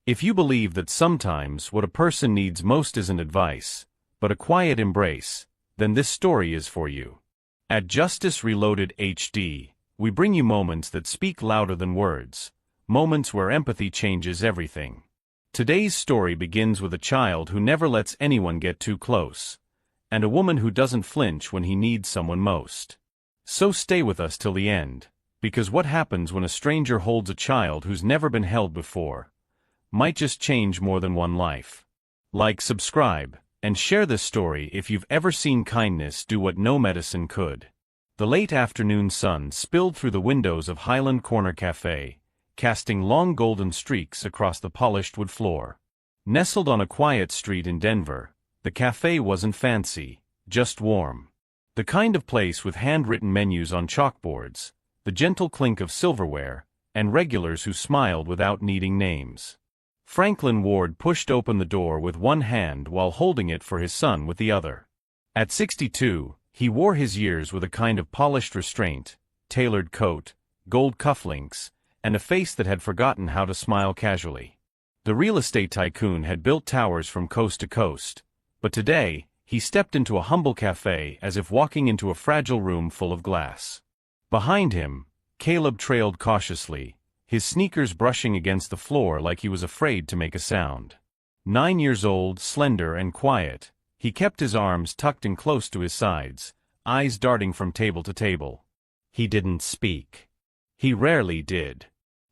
If you believe that sometimes what a person needs most isn't advice, but a quiet embrace, then this story is for you. At Justice Reloaded HD, we bring you moments that speak louder than words, moments where empathy changes everything. Today's story begins with a child who never lets anyone get too close, and a woman who doesn't flinch when he needs someone most. So stay with us till the end, because what happens when a stranger holds a child who's never been held before might just change more than one life. Like, subscribe, and share this story if you've ever seen kindness do what no medicine could. The late afternoon sun spilled through the windows of Highland Corner Cafe, casting long golden streaks across the polished wood floor. Nestled on a quiet street in Denver, the cafe wasn't fancy, just warm. The kind of place with handwritten menus on chalkboards, the gentle clink of silverware, and regulars who smiled without needing names. Franklin Ward pushed open the door with one hand while holding it for his son with the other. At 62, he wore his years with a kind of polished restraint, tailored coat, gold cufflinks, and a face that had forgotten how to smile casually. The real estate tycoon had built towers from coast to coast, but today, he stepped into a humble cafe as if walking into a fragile room full of glass. Behind him, Caleb trailed cautiously, his sneakers brushing against the floor like he was afraid to make a sound. 9 years old, slender and quiet, he kept his arms tucked in close to his sides, eyes darting from table to table. He didn't speak. He rarely did.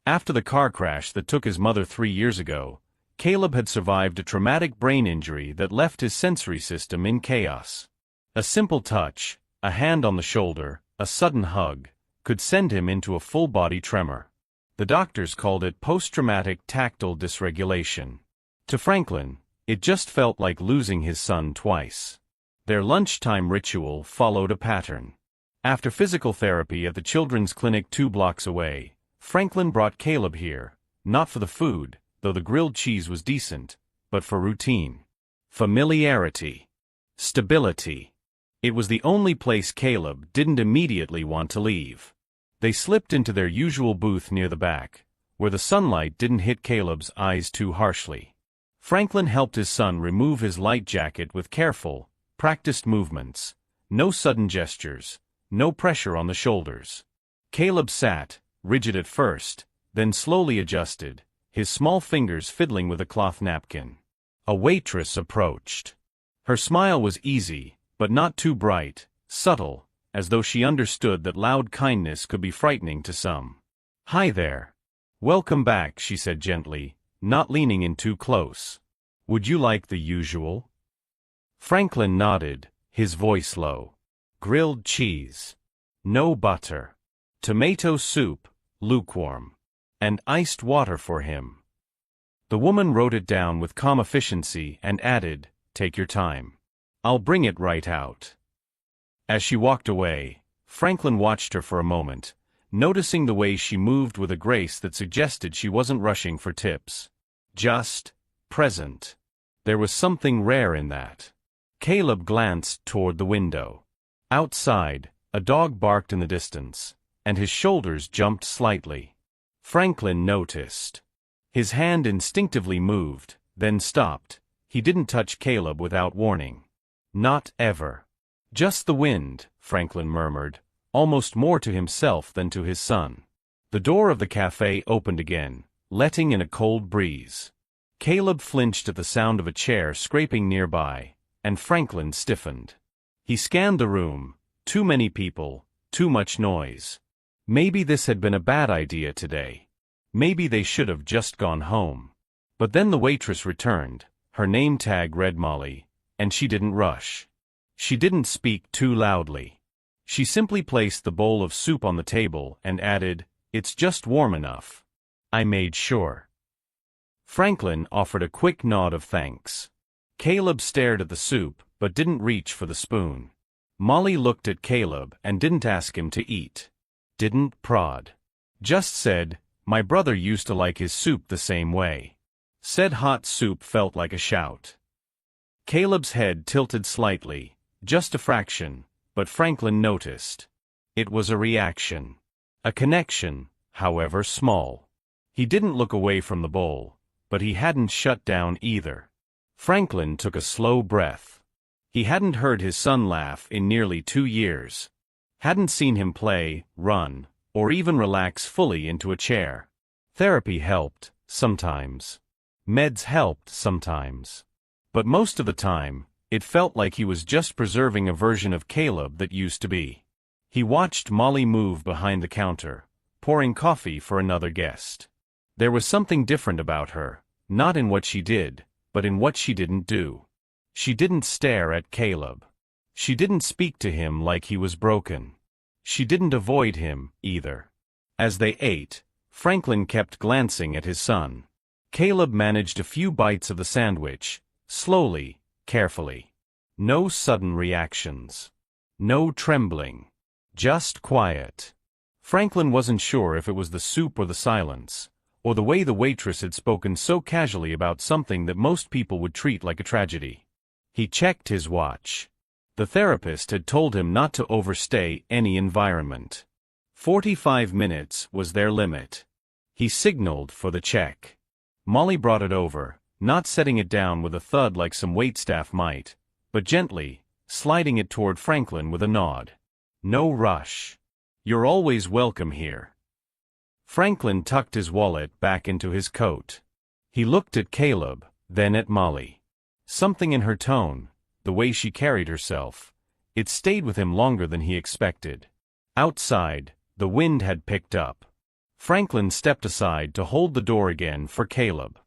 After the car crash that took his mother 3 years ago, Caleb had survived a traumatic brain injury that left his sensory system in chaos. A simple touch, a hand on the shoulder, a sudden hug, could send him into a full-body tremor. The doctors called it post-traumatic tactile dysregulation. To Franklin, it just felt like losing his son twice. Their lunchtime ritual followed a pattern. After physical therapy at the children's clinic 2 blocks away, Franklin brought Caleb here, not for the food, though the grilled cheese was decent, but for routine. Familiarity. Stability. It was the only place Caleb didn't immediately want to leave. They slipped into their usual booth near the back, where the sunlight didn't hit Caleb's eyes too harshly. Franklin helped his son remove his light jacket with careful, practiced movements, no sudden gestures, no pressure on the shoulders. Caleb sat, rigid at first, then slowly adjusted, his small fingers fiddling with a cloth napkin. A waitress approached. Her smile was easy, but not too bright, subtle, as though she understood that loud kindness could be frightening to some. "Hi there. Welcome back," she said gently, not leaning in too close. "Would you like the usual?" Franklin nodded, his voice low. "Grilled cheese. No butter. Tomato soup, lukewarm. And iced water for him." The woman wrote it down with calm efficiency and added, "Take your time. I'll bring it right out." As she walked away, Franklin watched her for a moment, noticing the way she moved with a grace that suggested she wasn't rushing for tips. Just present. There was something rare in that. Caleb glanced toward the window. Outside, a dog barked in the distance, and his shoulders jumped slightly. Franklin noticed. His hand instinctively moved, then stopped. He didn't touch Caleb without warning. Not ever. "Just the wind," Franklin murmured, almost more to himself than to his son. The door of the cafe opened again, letting in a cold breeze. Caleb flinched at the sound of a chair scraping nearby, and Franklin stiffened. He scanned the room. Too many people, too much noise. Maybe this had been a bad idea today. Maybe they should have just gone home. But then the waitress returned, her name tag read Molly, and she didn't rush. She didn't speak too loudly. She simply placed the bowl of soup on the table and added, "It's just warm enough. I made sure." Franklin offered a quick nod of thanks. Caleb stared at the soup, but didn't reach for the spoon. Molly looked at Caleb and didn't ask him to eat. Didn't prod. Just said, "My brother used to like his soup the same way." Said hot soup felt like a shout. Caleb's head tilted slightly. Just a fraction, but Franklin noticed. It was a reaction. A connection, however small. He didn't look away from the bowl, But he hadn't shut down either. Franklin took a slow breath. He hadn't heard his son laugh in nearly 2 years. Hadn't seen him play, run, or even relax fully into a chair. Therapy helped, sometimes. Meds helped, sometimes. But most of the time, it felt like he was just preserving a version of Caleb that used to be. He watched Molly move behind the counter, pouring coffee for another guest. There was something different about her, not in what she did, but in what she didn't do. She didn't stare at Caleb. She didn't speak to him like he was broken. She didn't avoid him, either. As they ate, Franklin kept glancing at his son. Caleb managed a few bites of the sandwich, slowly, carefully. No sudden reactions. No trembling. Just quiet. Franklin wasn't sure if it was the soup or the silence, or the way the waitress had spoken so casually about something that most people would treat like a tragedy. He checked his watch. The therapist had told him not to overstay any environment. 45 minutes was their limit. He signaled for the check. Molly brought it over, not setting it down with a thud like some waitstaff might, but gently, sliding it toward Franklin with a nod. No rush. You're always welcome here. Franklin tucked his wallet back into his coat. He looked at Caleb, then at Molly. Something in her tone, the way she carried herself, it stayed with him longer than he expected. Outside, the wind had picked up. Franklin stepped aside to hold the door again for Caleb.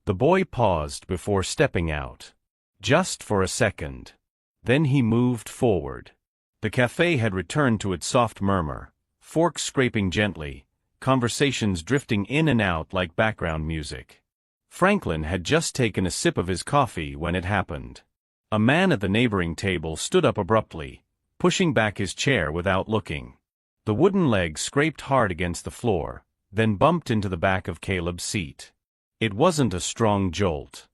The boy paused before stepping out. Just for a second. Then he moved forward. The cafe had returned to its soft murmur, forks scraping gently, conversations drifting in and out like background music. Franklin had just taken a sip of his coffee when it happened. A man at the neighboring table stood up abruptly, pushing back his chair without looking. The wooden leg scraped hard against the floor, then bumped into the back of Caleb's seat. It wasn't a strong jolt.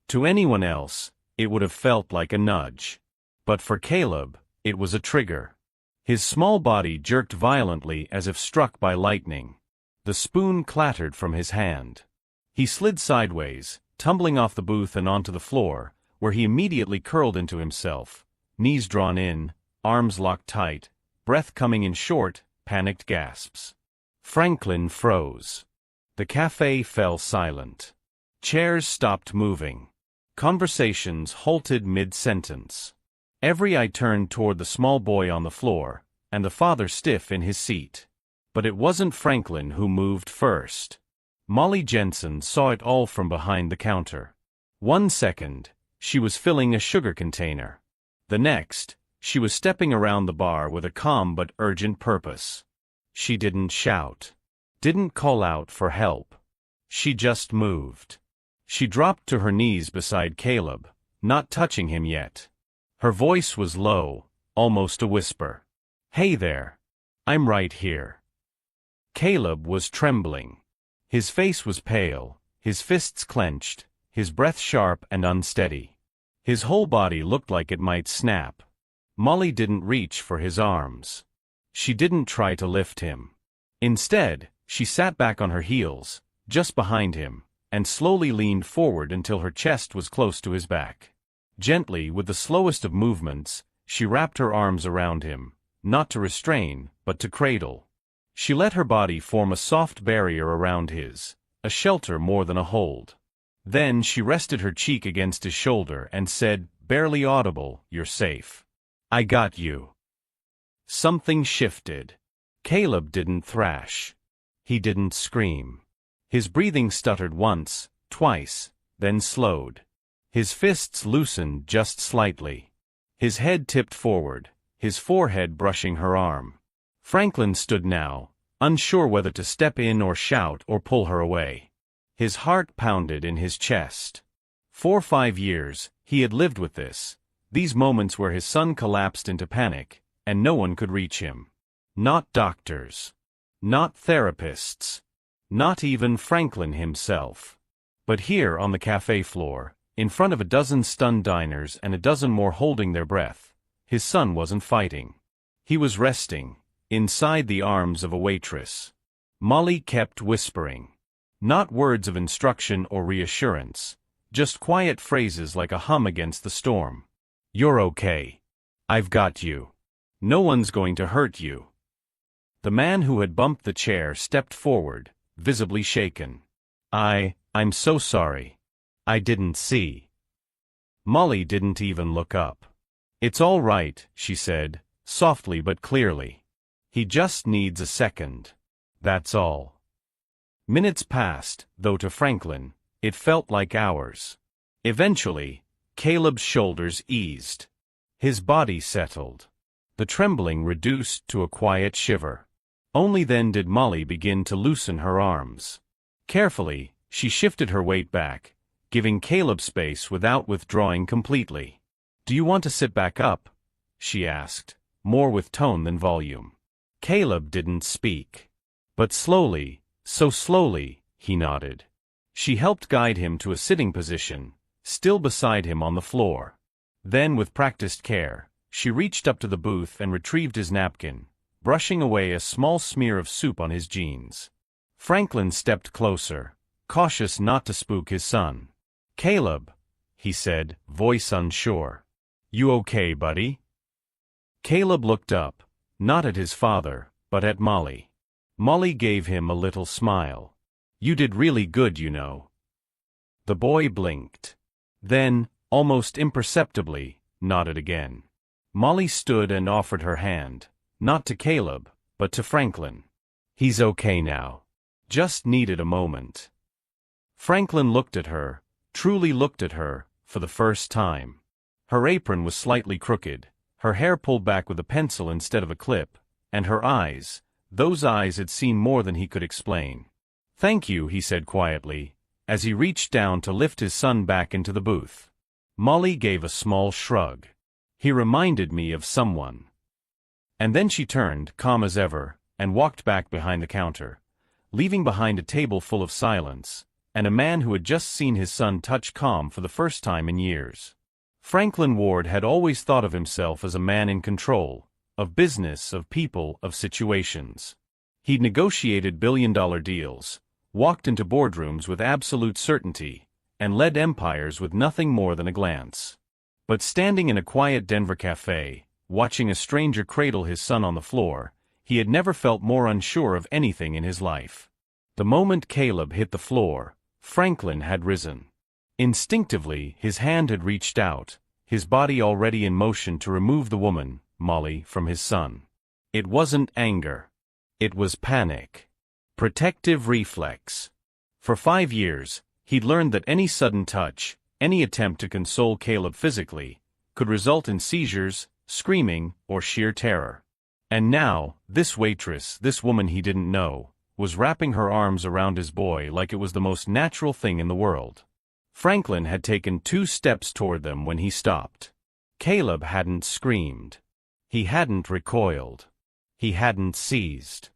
To anyone else, it would have felt like a nudge. But for Caleb, it was a trigger. His small body jerked violently as if struck by lightning. The spoon clattered from his hand. He slid sideways, tumbling off the booth and onto the floor, where he immediately curled into himself, knees drawn in, arms locked tight, breath coming in short, panicked gasps. Franklin froze. The cafe fell silent. Chairs stopped moving. Conversations halted mid-sentence. Every eye turned toward the small boy on the floor, and the father stiff in his seat. But it wasn't Franklin who moved first. Molly Jensen saw it all from behind the counter. 1 second, she was filling a sugar container. The next, she was stepping around the bar with a calm but urgent purpose. She didn't shout. Didn't call out for help. She just moved. She dropped to her knees beside Caleb, not touching him yet. Her voice was low, almost a whisper. "Hey there. I'm right here." Caleb was trembling. His face was pale, his fists clenched, his breath sharp and unsteady. His whole body looked like it might snap. Molly didn't reach for his arms. She didn't try to lift him. Instead, she sat back on her heels, just behind him, and slowly leaned forward until her chest was close to his back. Gently, with the slowest of movements, she wrapped her arms around him, not to restrain, but to cradle. She let her body form a soft barrier around his, a shelter more than a hold. Then she rested her cheek against his shoulder and said, barely audible, "You're safe. I got you." Something shifted. Caleb didn't thrash. He didn't scream. His breathing stuttered once, twice, then slowed. His fists loosened just slightly. His head tipped forward, his forehead brushing her arm. Franklin stood now, unsure whether to step in or shout or pull her away. His heart pounded in his chest. For 5 years, he had lived with this, these moments where his son collapsed into panic, and no one could reach him. Not doctors. Not therapists. Not even Franklin himself. But here on the cafe floor, in front of a dozen stunned diners and a dozen more holding their breath, his son wasn't fighting. He was resting, inside the arms of a waitress. Molly kept whispering. Not words of instruction or reassurance, just quiet phrases like a hum against the storm. "You're okay. I've got you. No one's going to hurt you." The man who had bumped the chair stepped forward, visibly shaken. I'm so sorry. I didn't see." Molly didn't even look up. "It's all right," she said, softly but clearly. "He just needs a second. That's all." Minutes passed, though to Franklin, it felt like hours. Eventually, Caleb's shoulders eased. His body settled. The trembling reduced to a quiet shiver. Only then did Molly begin to loosen her arms. Carefully, she shifted her weight back, giving Caleb space without withdrawing completely. "Do you want to sit back up?" she asked, more with tone than volume. Caleb didn't speak. But slowly, so slowly, he nodded. She helped guide him to a sitting position, still beside him on the floor. Then, with practiced care, she reached up to the booth and retrieved his napkin, brushing away a small smear of soup on his jeans. Franklin stepped closer, cautious not to spook his son. "Caleb," he said, voice unsure. "You okay, buddy?" Caleb looked up, not at his father, but at Molly. Molly gave him a little smile. "You did really good, you know." The boy blinked. Then, almost imperceptibly, nodded again. Molly stood and offered her hand, not to Caleb, but to Franklin. "He's okay now. Just needed a moment." Franklin looked at her, truly looked at her, for the first time. Her apron was slightly crooked, her hair pulled back with a pencil instead of a clip, and her eyes, those eyes had seen more than he could explain. "Thank you," he said quietly, as he reached down to lift his son back into the booth. Molly gave a small shrug. "He reminded me of someone." And then she turned, calm as ever, and walked back behind the counter, leaving behind a table full of silence, and a man who had just seen his son touch calm for the first time in years. Franklin Ward had always thought of himself as a man in control, of business, of people, of situations. He'd negotiated billion-dollar deals, walked into boardrooms with absolute certainty, and led empires with nothing more than a glance. But standing in a quiet Denver cafe, watching a stranger cradle his son on the floor, he had never felt more unsure of anything in his life. The moment Caleb hit the floor, Franklin had risen. Instinctively, his hand had reached out, his body already in motion to remove the woman, Molly, from his son. It wasn't anger. It was panic. Protective reflex. For 5 years, he'd learned that any sudden touch, any attempt to console Caleb physically, could result in seizures, screaming, or sheer terror. And now, this waitress, this woman he didn't know, was wrapping her arms around his boy like it was the most natural thing in the world. Franklin had taken 2 steps toward them when he stopped. Caleb hadn't screamed. He hadn't recoiled. He hadn't seized.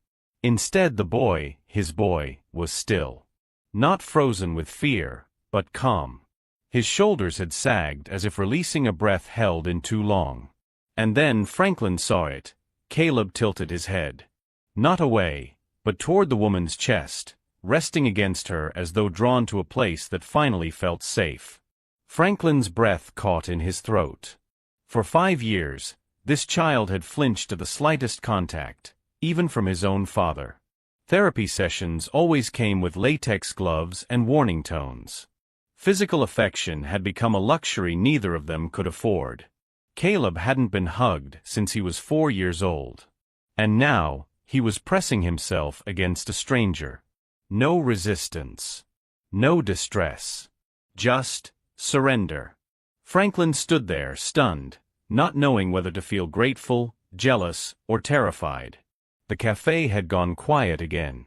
Instead, the boy, his boy, was still. Not frozen with fear, but calm. His shoulders had sagged as if releasing a breath held in too long. And then Franklin saw it. Caleb tilted his head. Not away, but toward the woman's chest, resting against her as though drawn to a place that finally felt safe. Franklin's breath caught in his throat. For 5 years, this child had flinched at the slightest contact, even from his own father. Therapy sessions always came with latex gloves and warning tones. Physical affection had become a luxury neither of them could afford. Caleb hadn't been hugged since he was 4 years old. And now, he was pressing himself against a stranger. No resistance. No distress. Just surrender. Franklin stood there, stunned, not knowing whether to feel grateful, jealous, or terrified. The cafe had gone quiet again.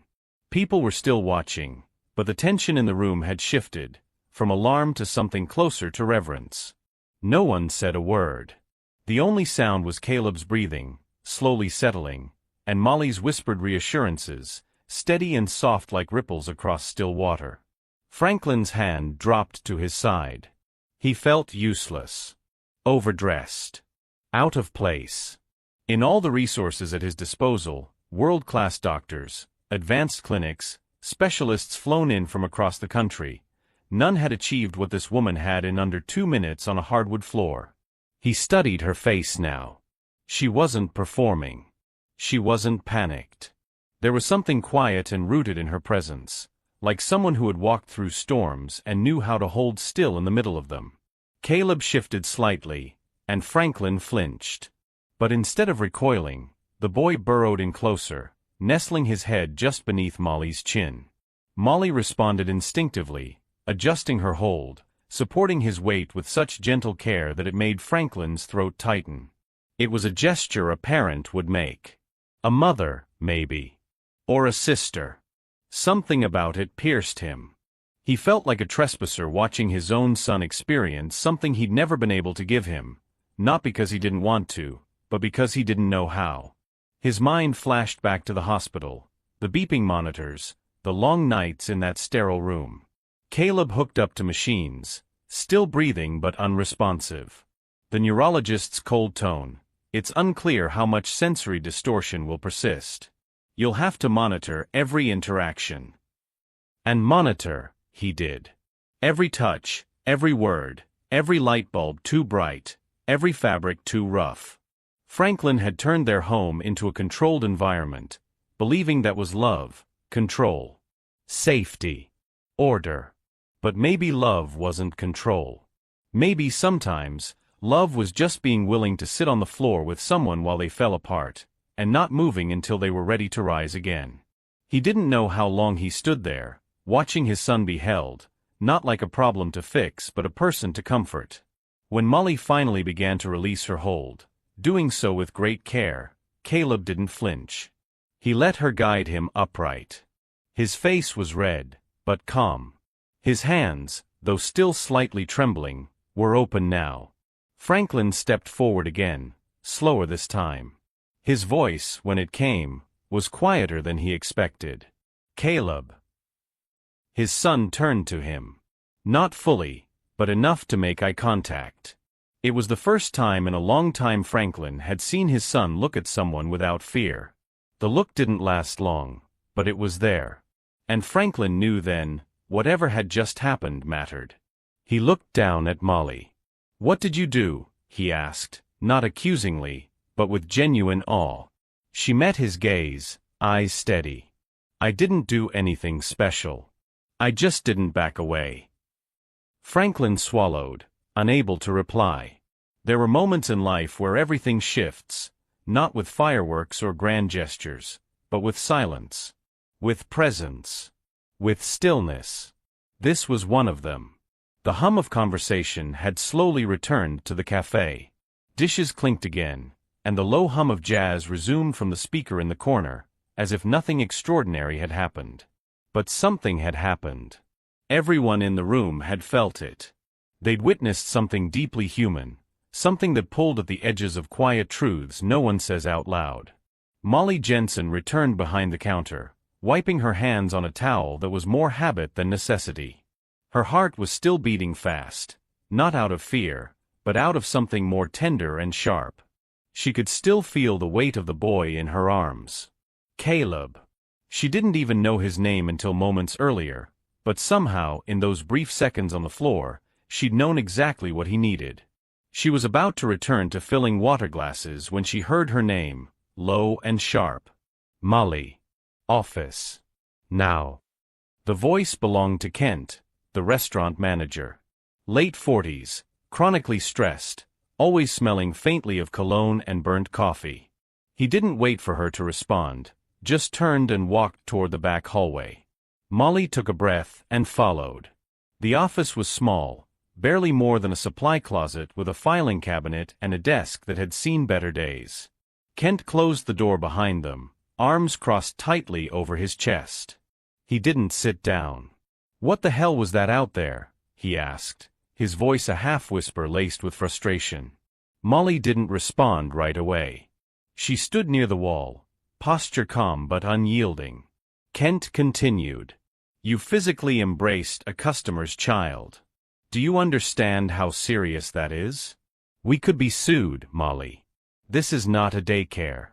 People were still watching, but the tension in the room had shifted, from alarm to something closer to reverence. No one said a word. The only sound was Caleb's breathing, slowly settling, and Molly's whispered reassurances, steady and soft like ripples across still water. Franklin's hand dropped to his side. He felt useless. Overdressed. Out of place. In all the resources at his disposal, world-class doctors, advanced clinics, specialists flown in from across the country. None had achieved what this woman had in under 2 minutes on a hardwood floor. He studied her face now. She wasn't performing. She wasn't panicked. There was something quiet and rooted in her presence, like someone who had walked through storms and knew how to hold still in the middle of them. Caleb shifted slightly, and Franklin flinched. But instead of recoiling, the boy burrowed in closer, nestling his head just beneath Molly's chin. Molly responded instinctively, adjusting her hold, supporting his weight with such gentle care that it made Franklin's throat tighten. It was a gesture a parent would make. A mother, maybe. Or a sister. Something about it pierced him. He felt like a trespasser watching his own son experience something he'd never been able to give him, not because he didn't want to, but because he didn't know how. His mind flashed back to the hospital, the beeping monitors, the long nights in that sterile room. Caleb hooked up to machines, still breathing but unresponsive. The neurologist's cold tone, "It's unclear how much sensory distortion will persist. You'll have to monitor every interaction." And monitor, he did. Every touch, every word, every light bulb too bright, every fabric too rough. Franklin had turned their home into a controlled environment, believing that was love, control, safety, order. But maybe love wasn't control. Maybe sometimes, love was just being willing to sit on the floor with someone while they fell apart, and not moving until they were ready to rise again. He didn't know how long he stood there, watching his son be held, not like a problem to fix but a person to comfort. When Molly finally began to release her hold, doing so with great care, Caleb didn't flinch. He let her guide him upright. His face was red, but calm. His hands, though still slightly trembling, were open now. Franklin stepped forward again, slower this time. His voice, when it came, was quieter than he expected. "Caleb." His son turned to him. Not fully, but enough to make eye contact. It was the first time in a long time Franklin had seen his son look at someone without fear. The look didn't last long, but it was there. And Franklin knew then, whatever had just happened mattered. He looked down at Molly. "What did you do?" he asked, not accusingly, but with genuine awe. She met his gaze, eyes steady. "I didn't do anything special. I just didn't back away." Franklin swallowed, unable to reply. There were moments in life where everything shifts, not with fireworks or grand gestures, but with silence, with presence, with stillness. This was one of them. The hum of conversation had slowly returned to the cafe. Dishes clinked again, and the low hum of jazz resumed from the speaker in the corner, as if nothing extraordinary had happened. But something had happened. Everyone in the room had felt it. They'd witnessed something deeply human, something that pulled at the edges of quiet truths no one says out loud. Molly Jensen returned behind the counter, wiping her hands on a towel that was more habit than necessity. Her heart was still beating fast, not out of fear, but out of something more tender and sharp. She could still feel the weight of the boy in her arms. Caleb. She didn't even know his name until moments earlier, but somehow, in those brief seconds on the floor, she'd known exactly what he needed. She was about to return to filling water glasses when she heard her name, low and sharp. "Molly. Office. Now." The voice belonged to Kent, the restaurant manager. Late 40s, chronically stressed, always smelling faintly of cologne and burnt coffee. He didn't wait for her to respond, just turned and walked toward the back hallway. Molly took a breath and followed. The office was small, barely more than a supply closet with a filing cabinet and a desk that had seen better days. Kent closed the door behind them, arms crossed tightly over his chest. He didn't sit down. "What the hell was that out there?" he asked, his voice a half-whisper laced with frustration. Molly didn't respond right away. She stood near the wall, posture calm but unyielding. Kent continued. "You physically embraced a customer's child. Do you understand how serious that is? We could be sued, Molly. This is not a daycare.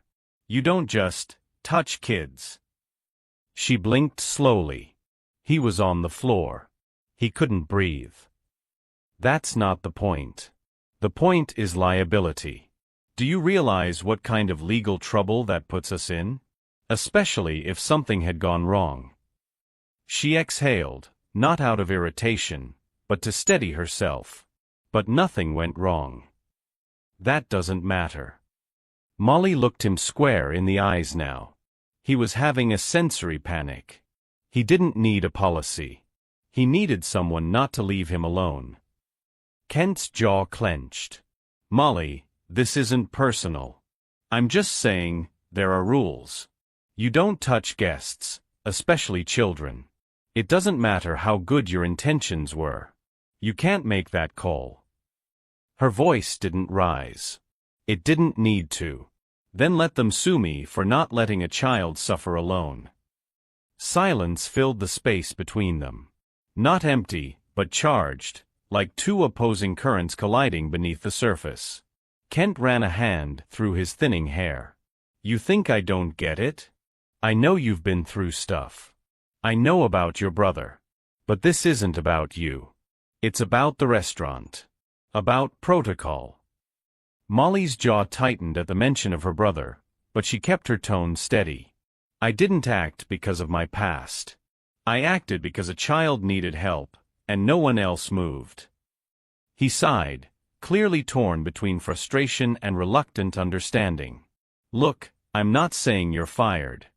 You don't just touch kids." She blinked slowly. He was on the floor. He couldn't breathe. That's not the point. The point is liability. Do you realize what kind of legal trouble that puts us in? Especially if something had gone wrong. She exhaled, not out of irritation, but to steady herself. But nothing went wrong. That doesn't matter. Molly looked him square in the eyes now. He was having a sensory panic. He didn't need a policy. He needed someone not to leave him alone. Kent's jaw clenched. Molly, this isn't personal. I'm just saying, there are rules. You don't touch guests, especially children. It doesn't matter how good your intentions were. You can't make that call. Her voice didn't rise. It didn't need to. Then let them sue me for not letting a child suffer alone. Silence filled the space between them. Not empty, but charged, like two opposing currents colliding beneath the surface. Kent ran a hand through his thinning hair. You think I don't get it? I know you've been through stuff. I know about your brother. But this isn't about you. It's about the restaurant. About protocol. Molly's jaw tightened at the mention of her brother, but she kept her tone steady. I didn't act because of my past. I acted because a child needed help, and no one else moved. He sighed, clearly torn between frustration and reluctant understanding. Look, I'm not saying you're fired.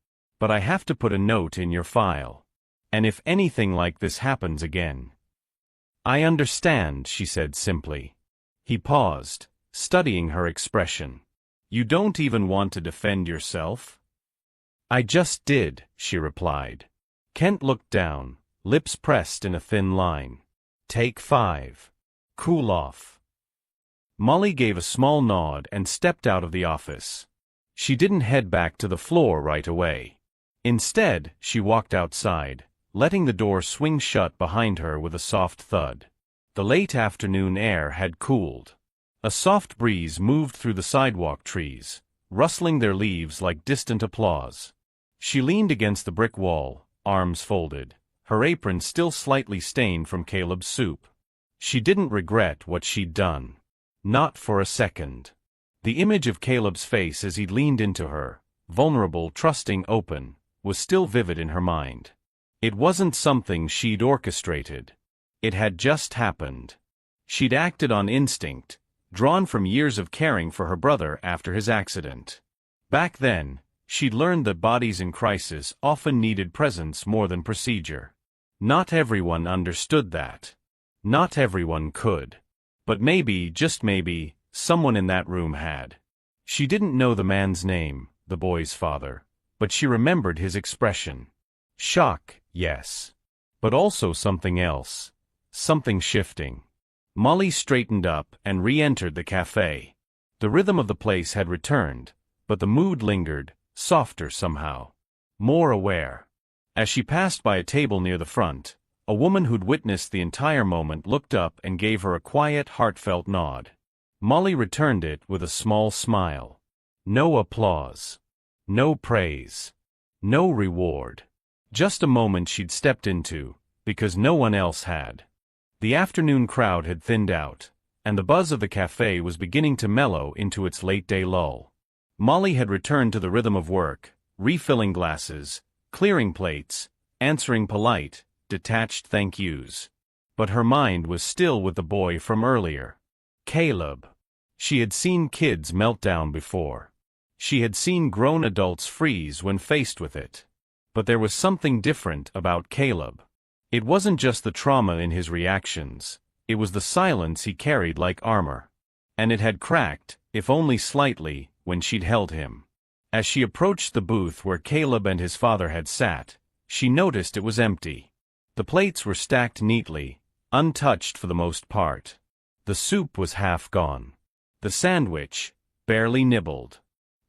But I have to put a note in your file. And if anything like this happens again. I understand, she said simply. He paused, studying her expression. You don't even want to defend yourself? I just did, she replied. Kent looked down, lips pressed in a thin line. Take 5. Cool off. Molly gave a small nod and stepped out of the office. She didn't head back to the floor right away. Instead, she walked outside, letting the door swing shut behind her with a soft thud. The late afternoon air had cooled. A soft breeze moved through the sidewalk trees, rustling their leaves like distant applause. She leaned against the brick wall, arms folded, her apron still slightly stained from Caleb's soup. She didn't regret what she'd done. Not for a second. The image of Caleb's face as he leaned into her, vulnerable, trusting, open, was still vivid in her mind. It wasn't something she'd orchestrated. It had just happened. She'd acted on instinct, drawn from years of caring for her brother after his accident. Back then, she'd learned that bodies in crisis often needed presence more than procedure. Not everyone understood that. Not everyone could. But maybe, just maybe, someone in that room had. She didn't know the man's name, the boy's father, but she remembered his expression. Shock, yes. But also something else. Something shifting. Molly straightened up and re-entered the cafe. The rhythm of the place had returned, but the mood lingered, softer somehow. More aware. As she passed by a table near the front, a woman who'd witnessed the entire moment looked up and gave her a quiet, heartfelt nod. Molly returned it with a small smile. No applause. No praise. No reward. Just a moment she'd stepped into, because no one else had. The afternoon crowd had thinned out, and the buzz of the cafe was beginning to mellow into its late-day lull. Molly had returned to the rhythm of work, refilling glasses, clearing plates, answering polite, detached thank yous. But her mind was still with the boy from earlier. Caleb. She had seen kids melt down before. She had seen grown adults freeze when faced with it. But there was something different about Caleb. It wasn't just the trauma in his reactions, it was the silence he carried like armor. And it had cracked, if only slightly, when she'd held him. As she approached the booth where Caleb and his father had sat, she noticed it was empty. The plates were stacked neatly, untouched for the most part. The soup was half gone. The sandwich, barely nibbled.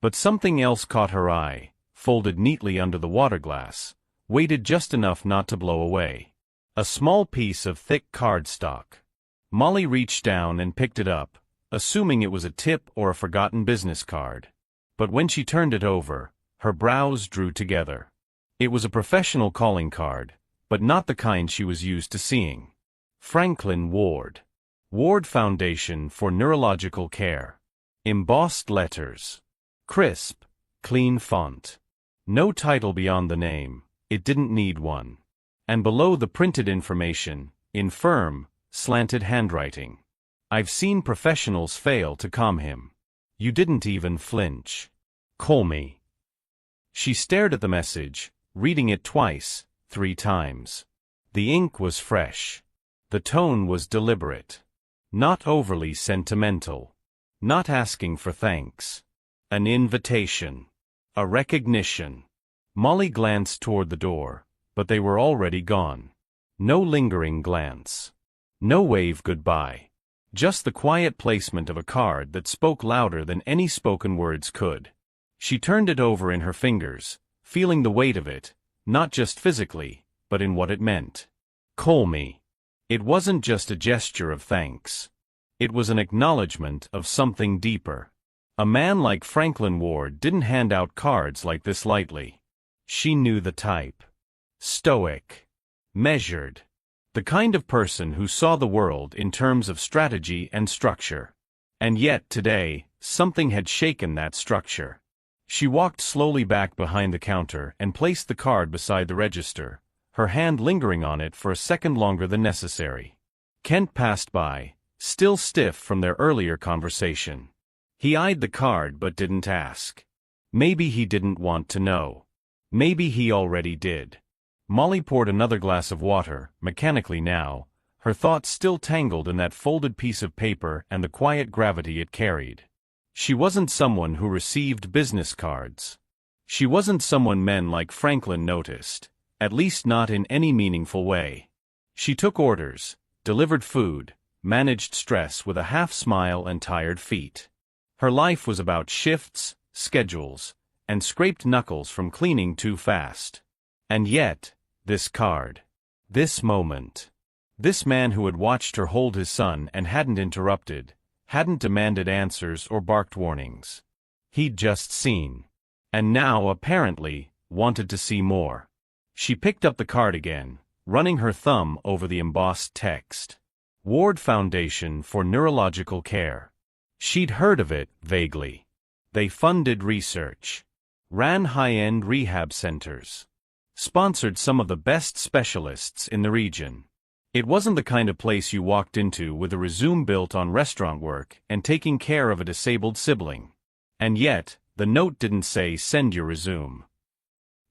But something else caught her eye, folded neatly under the water glass, weighted just enough not to blow away. A small piece of thick cardstock. Molly reached down and picked it up, assuming it was a tip or a forgotten business card. But when she turned it over, her brows drew together. It was a professional calling card, but not the kind she was used to seeing. Franklin Ward. Ward Foundation for Neurological Care. Embossed letters. Crisp, clean font. No title beyond the name, it didn't need one. And below the printed information, in firm, slanted handwriting. I've seen professionals fail to calm him. You didn't even flinch. Call me. She stared at the message, reading it twice, 3 times. The ink was fresh. The tone was deliberate. Not overly sentimental. Not asking for thanks. An invitation. A recognition. Molly glanced toward the door, but they were already gone. No lingering glance. No wave goodbye. Just the quiet placement of a card that spoke louder than any spoken words could. She turned it over in her fingers, feeling the weight of it, not just physically, but in what it meant. Call me. It wasn't just a gesture of thanks. It was an acknowledgement of something deeper. A man like Franklin Ward didn't hand out cards like this lightly. She knew the type. Stoic. Measured. The kind of person who saw the world in terms of strategy and structure. And yet today, something had shaken that structure. She walked slowly back behind the counter and placed the card beside the register, her hand lingering on it for a second longer than necessary. Kent passed by, still stiff from their earlier conversation. He eyed the card but didn't ask. Maybe he didn't want to know. Maybe he already did. Molly poured another glass of water, mechanically now, her thoughts still tangled in that folded piece of paper and the quiet gravity it carried. She wasn't someone who received business cards. She wasn't someone men like Franklin noticed, at least not in any meaningful way. She took orders, delivered food, managed stress with a half smile and tired feet. Her life was about shifts, schedules, and scraped knuckles from cleaning too fast. And yet, this card. This moment. This man who had watched her hold his son and hadn't interrupted, hadn't demanded answers or barked warnings. He'd just seen. And now, apparently, wanted to see more. She picked up the card again, running her thumb over the embossed text. Ward Foundation for Neurological Care. She'd heard of it, vaguely. They funded research. Ran high-end rehab centers. Sponsored some of the best specialists in the region. It wasn't the kind of place you walked into with a resume built on restaurant work and taking care of a disabled sibling. And yet, the note didn't say send your resume.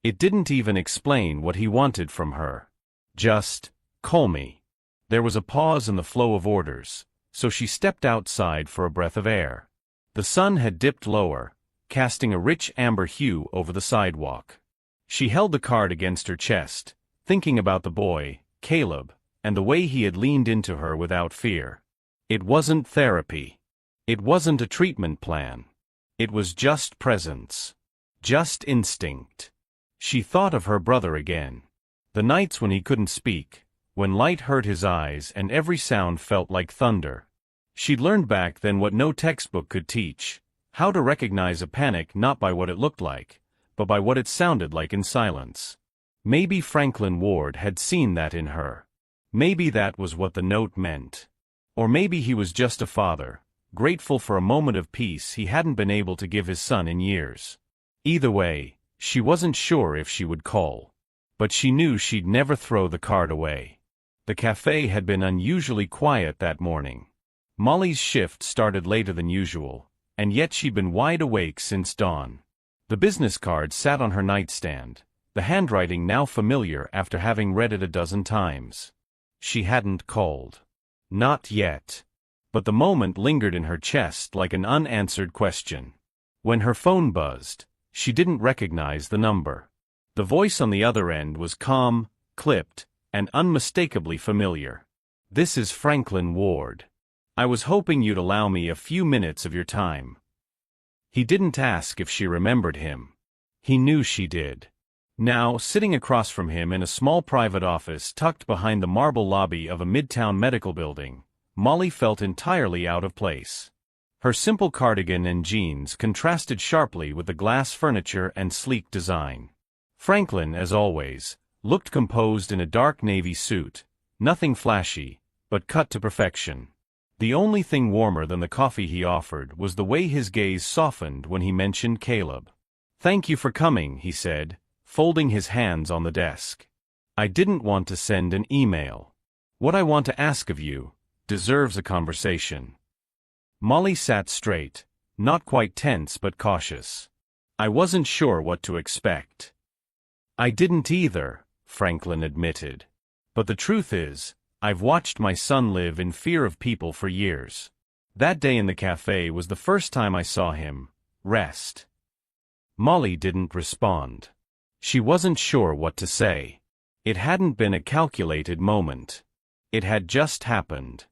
It didn't even explain what he wanted from her. Just, call me. There was a pause in the flow of orders, so she stepped outside for a breath of air. The sun had dipped lower, casting a rich amber hue over the sidewalk. She held the card against her chest, thinking about the boy, Caleb, and the way he had leaned into her without fear. It wasn't therapy. It wasn't a treatment plan. It was just presence. Just instinct. She thought of her brother again. The nights when he couldn't speak, when light hurt his eyes and every sound felt like thunder. She'd learned back then what no textbook could teach, how to recognize a panic not by what it looked like, but by what it sounded like in silence. Maybe Franklin Ward had seen that in her. Maybe that was what the note meant. Or maybe he was just a father, grateful for a moment of peace he hadn't been able to give his son in years. Either way, she wasn't sure if she would call. But she knew she'd never throw the card away. The cafe had been unusually quiet that morning. Molly's shift started later than usual, and yet she'd been wide awake since dawn. The business card sat on her nightstand, the handwriting now familiar after having read it a dozen times. She hadn't called. Not yet. But the moment lingered in her chest like an unanswered question. When her phone buzzed, she didn't recognize the number. The voice on the other end was calm, clipped, and unmistakably familiar. "This is Franklin Ward. I was hoping you'd allow me a few minutes of your time." He didn't ask if she remembered him. He knew she did. Now, sitting across from him in a small private office tucked behind the marble lobby of a midtown medical building, Molly felt entirely out of place. Her simple cardigan and jeans contrasted sharply with the glass furniture and sleek design. Franklin, as always, looked composed in a dark navy suit, nothing flashy, but cut to perfection. The only thing warmer than the coffee he offered was the way his gaze softened when he mentioned Caleb. "Thank you for coming," he said, folding his hands on the desk. "I didn't want to send an email. What I want to ask of you deserves a conversation." Molly sat straight, not quite tense but cautious. "I wasn't sure what to expect." "I didn't either," Franklin admitted. "But the truth is, I've watched my son live in fear of people for years. That day in the cafe was the first time I saw him rest." Molly didn't respond. She wasn't sure what to say. It hadn't been a calculated moment. It had just happened.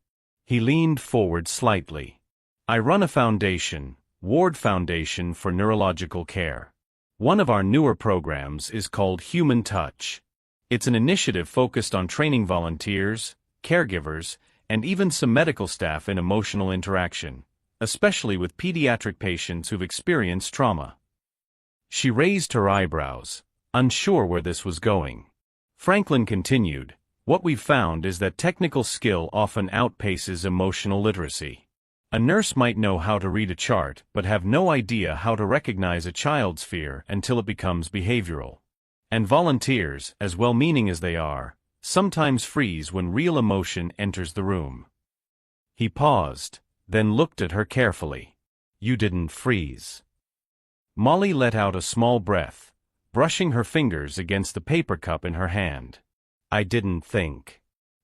He leaned forward slightly. "I run a foundation, Ward Foundation for Neurological Care. One of our newer programs is called Human Touch. It's an initiative focused on training volunteers, caregivers, and even some medical staff in emotional interaction, especially with pediatric patients who've experienced trauma." She raised her eyebrows, unsure where this was going. Franklin continued, "What we've found is that technical skill often outpaces emotional literacy. A nurse might know how to read a chart but have no idea how to recognize a child's fear until it becomes behavioral. And volunteers, as well-meaning as they are, sometimes freeze when real emotion enters the room." He paused, then looked at her carefully. "You didn't freeze." Molly let out a small breath, brushing her fingers against the paper cup in her hand. "I didn't think.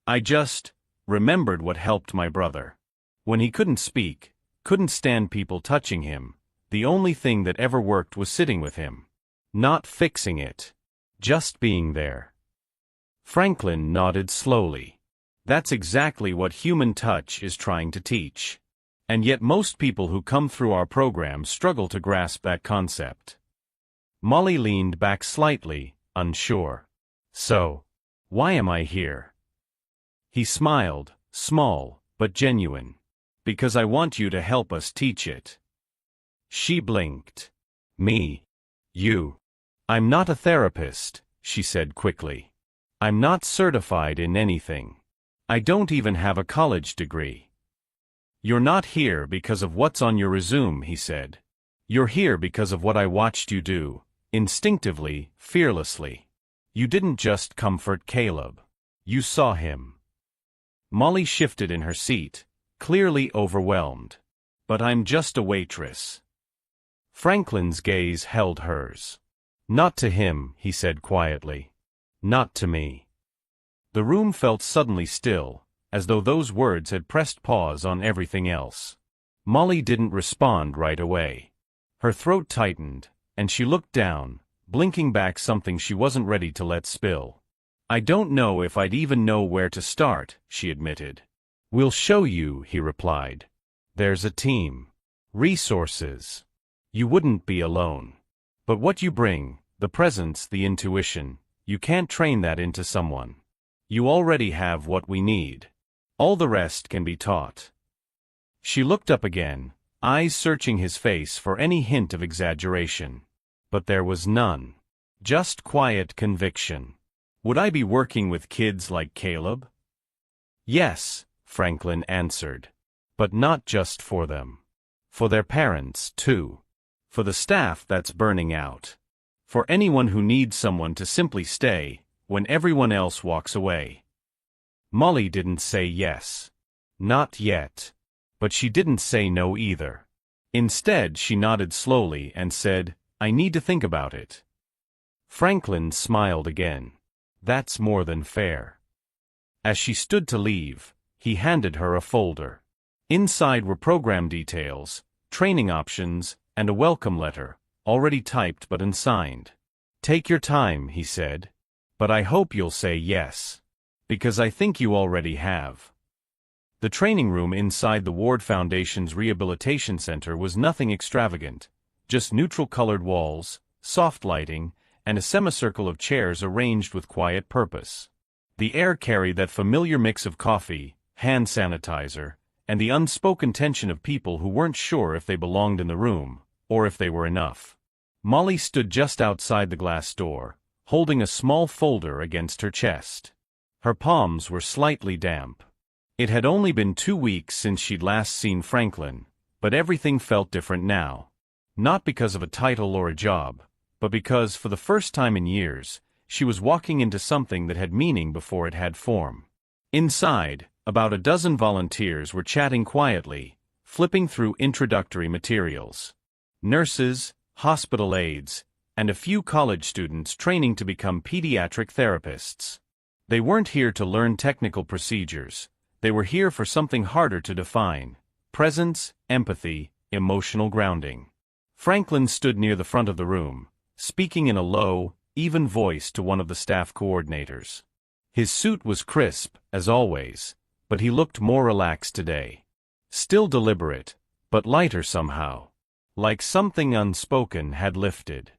I just remembered what helped my brother. When he couldn't speak, couldn't stand people touching him, the only thing that ever worked was sitting with him. Not fixing it. Just being there." Franklin nodded slowly. "That's exactly what human touch is trying to teach. And yet most people who come through our program struggle to grasp that concept." Molly leaned back slightly, unsure. "So, why am I here?" He smiled, small, but genuine. "Because I want you to help us teach it." She blinked. "Me? You?" "I'm not a therapist," she said quickly. "I'm not certified in anything. I don't even have a college degree." "You're not here because of what's on your resume," he said. "You're here because of what I watched you do, instinctively, fearlessly. You didn't just comfort Caleb. You saw him." Molly shifted in her seat, clearly overwhelmed. "But I'm just a waitress." Franklin's gaze held hers. "Not to him," he said quietly. "Not to me." The room felt suddenly still, as though those words had pressed pause on everything else. Molly didn't respond right away. Her throat tightened, and she looked down, blinking back something she wasn't ready to let spill. "I don't know if I'd even know where to start," she admitted. "We'll show you," he replied. "There's a team. Resources. You wouldn't be alone. But what you bring, the presence, the intuition, you can't train that into someone. You already have what we need. All the rest can be taught." She looked up again, eyes searching his face for any hint of exaggeration. But there was none. Just quiet conviction. "Would I be working with kids like Caleb?" "Yes," Franklin answered. "But not just for them. For their parents, too. For the staff that's burning out. For anyone who needs someone to simply stay when everyone else walks away." Molly didn't say yes. Not yet. But she didn't say no either. Instead, she nodded slowly and said, "I need to think about it." Franklin smiled again. "That's more than fair." As she stood to leave, he handed her a folder. Inside were program details, training options, and a welcome letter, already typed but unsigned. "Take your time," he said. "But I hope you'll say yes. Because I think you already have." The training room inside the Ward Foundation's Rehabilitation Center was nothing extravagant, just neutral-colored walls, soft lighting, and a semicircle of chairs arranged with quiet purpose. The air carried that familiar mix of coffee, hand sanitizer, and the unspoken tension of people who weren't sure if they belonged in the room, or if they were enough. Molly stood just outside the glass door, holding a small folder against her chest. Her palms were slightly damp. It had only been 2 weeks since she'd last seen Franklin, but everything felt different now. Not because of a title or a job, but because, for the first time in years, she was walking into something that had meaning before it had form. Inside, about a dozen volunteers were chatting quietly, flipping through introductory materials. Nurses, hospital aides, and a few college students training to become pediatric therapists. They weren't here to learn technical procedures. They were here for something harder to define: presence, empathy, emotional grounding. Franklin stood near the front of the room, speaking in a low, even voice to one of the staff coordinators. His suit was crisp, as always, but he looked more relaxed today. Still deliberate, but lighter somehow. Like something unspoken had lifted.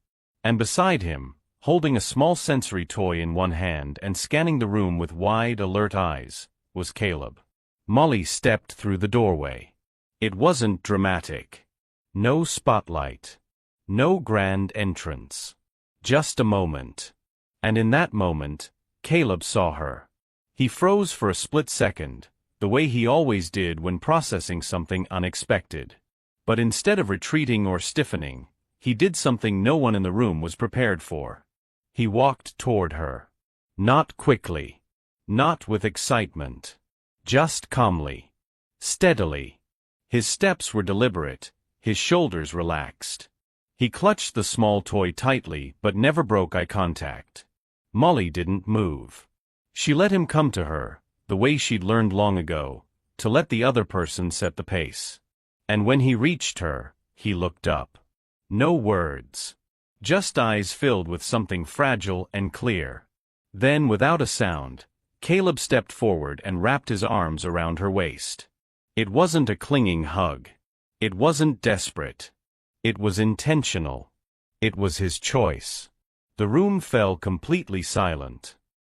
And beside him, holding a small sensory toy in one hand and scanning the room with wide, alert eyes, was Caleb. Molly stepped through the doorway. It wasn't dramatic. No spotlight. No grand entrance. Just a moment. And in that moment, Caleb saw her. He froze for a split second, the way he always did when processing something unexpected. But instead of retreating or stiffening, he did something no one in the room was prepared for. He walked toward her. Not quickly. Not with excitement. Just calmly. Steadily. His steps were deliberate, his shoulders relaxed. He clutched the small toy tightly but never broke eye contact. Molly didn't move. She let him come to her, the way she'd learned long ago, to let the other person set the pace. And when he reached her, he looked up. No words. Just eyes filled with something fragile and clear. Then, without a sound, Caleb stepped forward and wrapped his arms around her waist. It wasn't a clinging hug. It wasn't desperate. It was intentional. It was his choice. The room fell completely silent.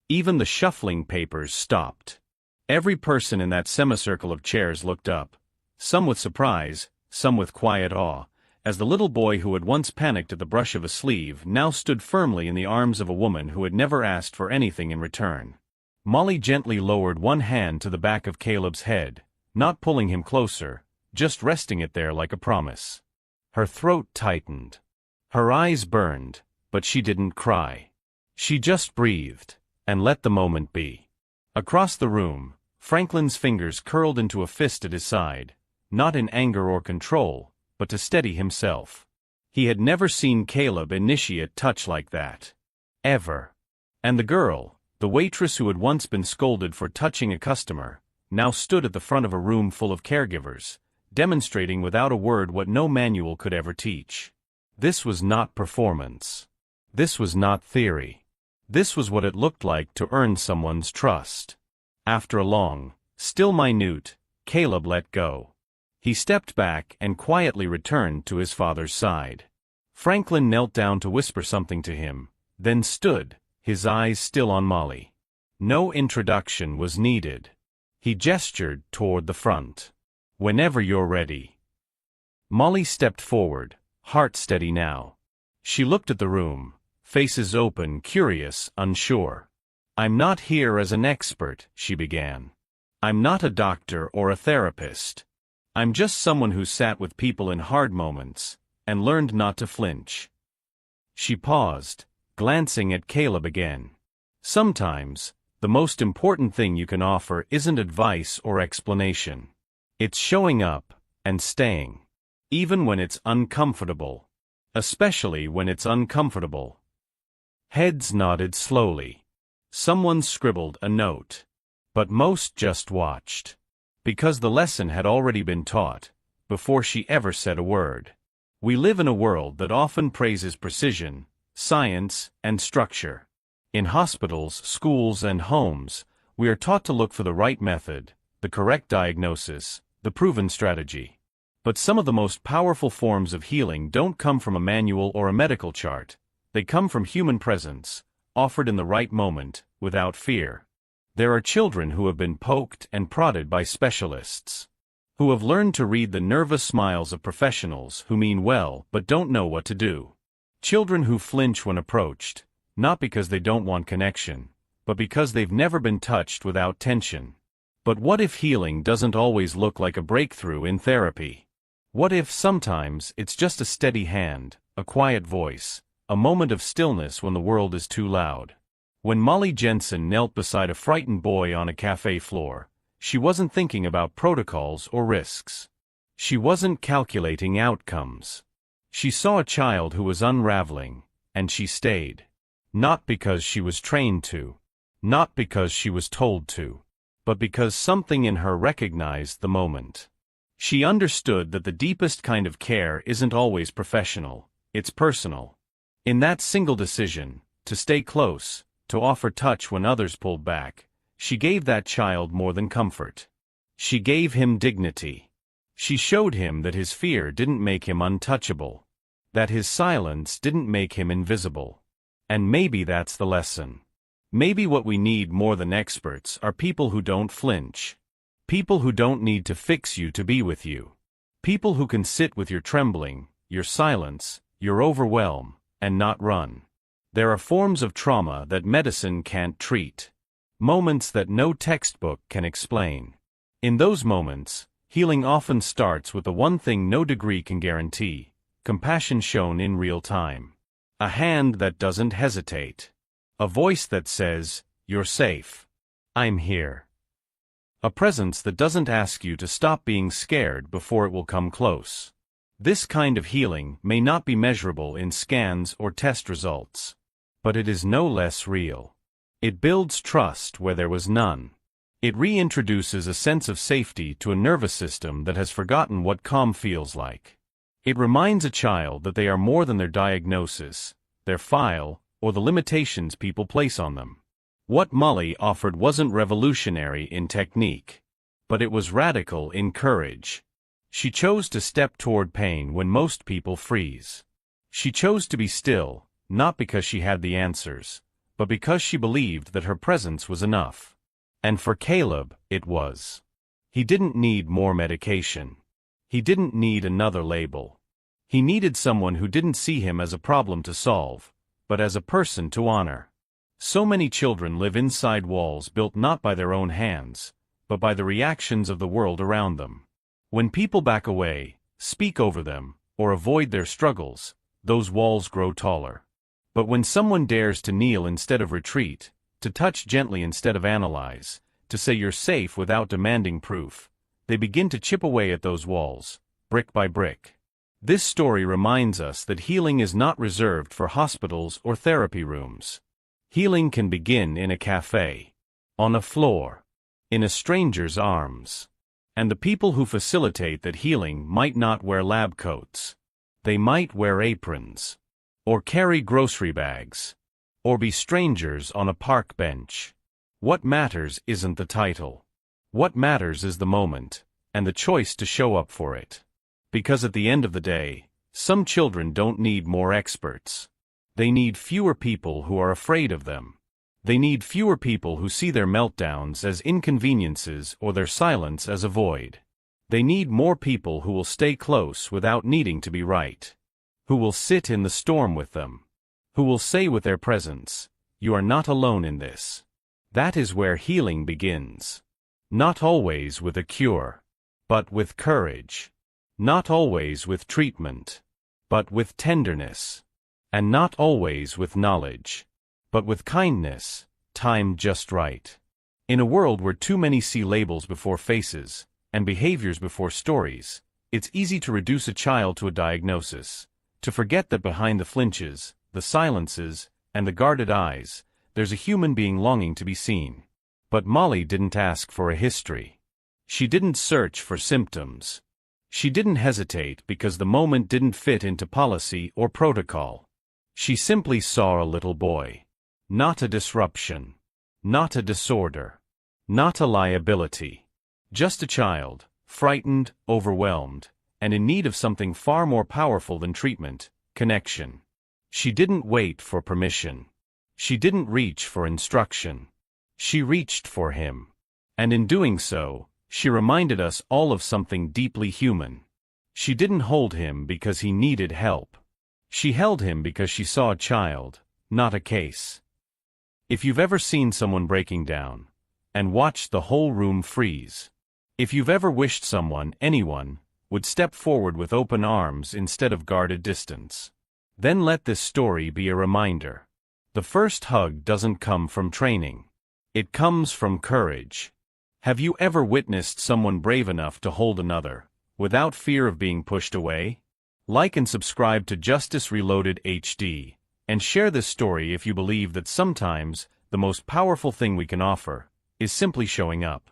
Even the shuffling papers stopped. Every person in that semicircle of chairs looked up, some with surprise, some with quiet awe, as the little boy who had once panicked at the brush of a sleeve now stood firmly in the arms of a woman who had never asked for anything in return. Molly gently lowered one hand to the back of Caleb's head, not pulling him closer, just resting it there like a promise. Her throat tightened. Her eyes burned, but she didn't cry. She just breathed, and let the moment be. Across the room, Franklin's fingers curled into a fist at his side, not in anger or control, but to steady himself. He had never seen Caleb initiate touch like that. Ever. And the girl, the waitress who had once been scolded for touching a customer, now stood at the front of a room full of caregivers, demonstrating without a word what no manual could ever teach. This was not performance. This was not theory. This was what it looked like to earn someone's trust. After a long, still minute, Caleb let go. He stepped back and quietly returned to his father's side. Franklin knelt down to whisper something to him, then stood, his eyes still on Molly. No introduction was needed. He gestured toward the front. Whenever you're ready. Molly stepped forward, heart steady now. She looked at the room, faces open, curious, unsure. I'm not here as an expert, she began. I'm not a doctor or a therapist. I'm just someone who sat with people in hard moments, and learned not to flinch. She paused, glancing at Caleb again. Sometimes, the most important thing you can offer isn't advice or explanation. It's showing up, and staying. Even when it's uncomfortable. Especially when it's uncomfortable. Heads nodded slowly. Someone scribbled a note. But most just watched. Because the lesson had already been taught, before she ever said a word. We live in a world that often praises precision, science, and structure. In hospitals, schools, and homes, we are taught to look for the right method, the correct diagnosis, the proven strategy. But some of the most powerful forms of healing don't come from a manual or a medical chart. They come from human presence, offered in the right moment, without fear. There are children who have been poked and prodded by specialists. Who have learned to read the nervous smiles of professionals who mean well but don't know what to do. Children who flinch when approached, Not because they don't want connection, but because they've never been touched without tension. But what if healing doesn't always look like a breakthrough in therapy? What if sometimes it's just a steady hand, a quiet voice, a moment of stillness when the world is too loud? When Molly Jensen knelt beside a frightened boy on a cafe floor, she wasn't thinking about protocols or risks. She wasn't calculating outcomes. She saw a child who was unraveling, and she stayed. Not because she was trained to, not because she was told to, but because something in her recognized the moment. She understood that the deepest kind of care isn't always professional, it's personal. In that single decision, to stay close, to offer touch when others pulled back, she gave that child more than comfort. She gave him dignity. She showed him that his fear didn't make him untouchable, that his silence didn't make him invisible. And maybe that's the lesson. Maybe what we need more than experts are people who don't flinch. People who don't need to fix you to be with you. People who can sit with your trembling, your silence, your overwhelm, and not run. There are forms of trauma that medicine can't treat. Moments that no textbook can explain. In those moments, healing often starts with the one thing no degree can guarantee: compassion shown in real time. A hand that doesn't hesitate. A voice that says, "You're safe. I'm here." A presence that doesn't ask you to stop being scared before it will come close. This kind of healing may not be measurable in scans or test results, but it is no less real. It builds trust where there was none. It reintroduces a sense of safety to a nervous system that has forgotten what calm feels like. It reminds a child that they are more than their diagnosis, their file, or the limitations people place on them. What Molly offered wasn't revolutionary in technique, but it was radical in courage. She chose to step toward pain when most people freeze. She chose to be still, not because she had the answers, but because she believed that her presence was enough. And for Caleb, it was. He didn't need more medication. He didn't need another label. He needed someone who didn't see him as a problem to solve, but as a person to honor. So many children live inside walls built not by their own hands, but by the reactions of the world around them. When people back away, speak over them, or avoid their struggles, those walls grow taller. But when someone dares to kneel instead of retreat, to touch gently instead of analyze, to say you're safe without demanding proof, they begin to chip away at those walls, brick by brick. This story reminds us that healing is not reserved for hospitals or therapy rooms. Healing can begin in a cafe, on a floor, in a stranger's arms. And the people who facilitate that healing might not wear lab coats. They might wear aprons, or carry grocery bags, or be strangers on a park bench. What matters isn't the title. What matters is the moment, and the choice to show up for it. Because at the end of the day, some children don't need more experts. They need fewer people who are afraid of them. They need fewer people who see their meltdowns as inconveniences or their silence as a void. They need more people who will stay close without needing to be right. Who will sit in the storm with them. Who will say with their presence, "You are not alone in this." That is where healing begins. Not always with a cure, but with courage. Not always with treatment, but with tenderness. And not always with knowledge, but with kindness, timed just right. In a world where too many see labels before faces, and behaviors before stories, it's easy to reduce a child to a diagnosis, to forget that behind the flinches, the silences, and the guarded eyes, there's a human being longing to be seen. But Molly didn't ask for a history. She didn't search for symptoms. She didn't hesitate because the moment didn't fit into policy or protocol. She simply saw a little boy. Not a disruption. Not a disorder. Not a liability. Just a child, frightened, overwhelmed, and in need of something far more powerful than treatment: connection. She didn't wait for permission. She didn't reach for instruction. She reached for him. And in doing so, she reminded us all of something deeply human. She didn't hold him because he needed help. She held him because she saw a child, not a case. If you've ever seen someone breaking down, and watched the whole room freeze. If you've ever wished someone, anyone, would step forward with open arms instead of guarded distance. Then let this story be a reminder. The first hug doesn't come from training. It comes from courage. Have you ever witnessed someone brave enough to hold another, without fear of being pushed away? Like and subscribe to Justice Reloaded HD, and share this story if you believe that sometimes the most powerful thing we can offer is simply showing up.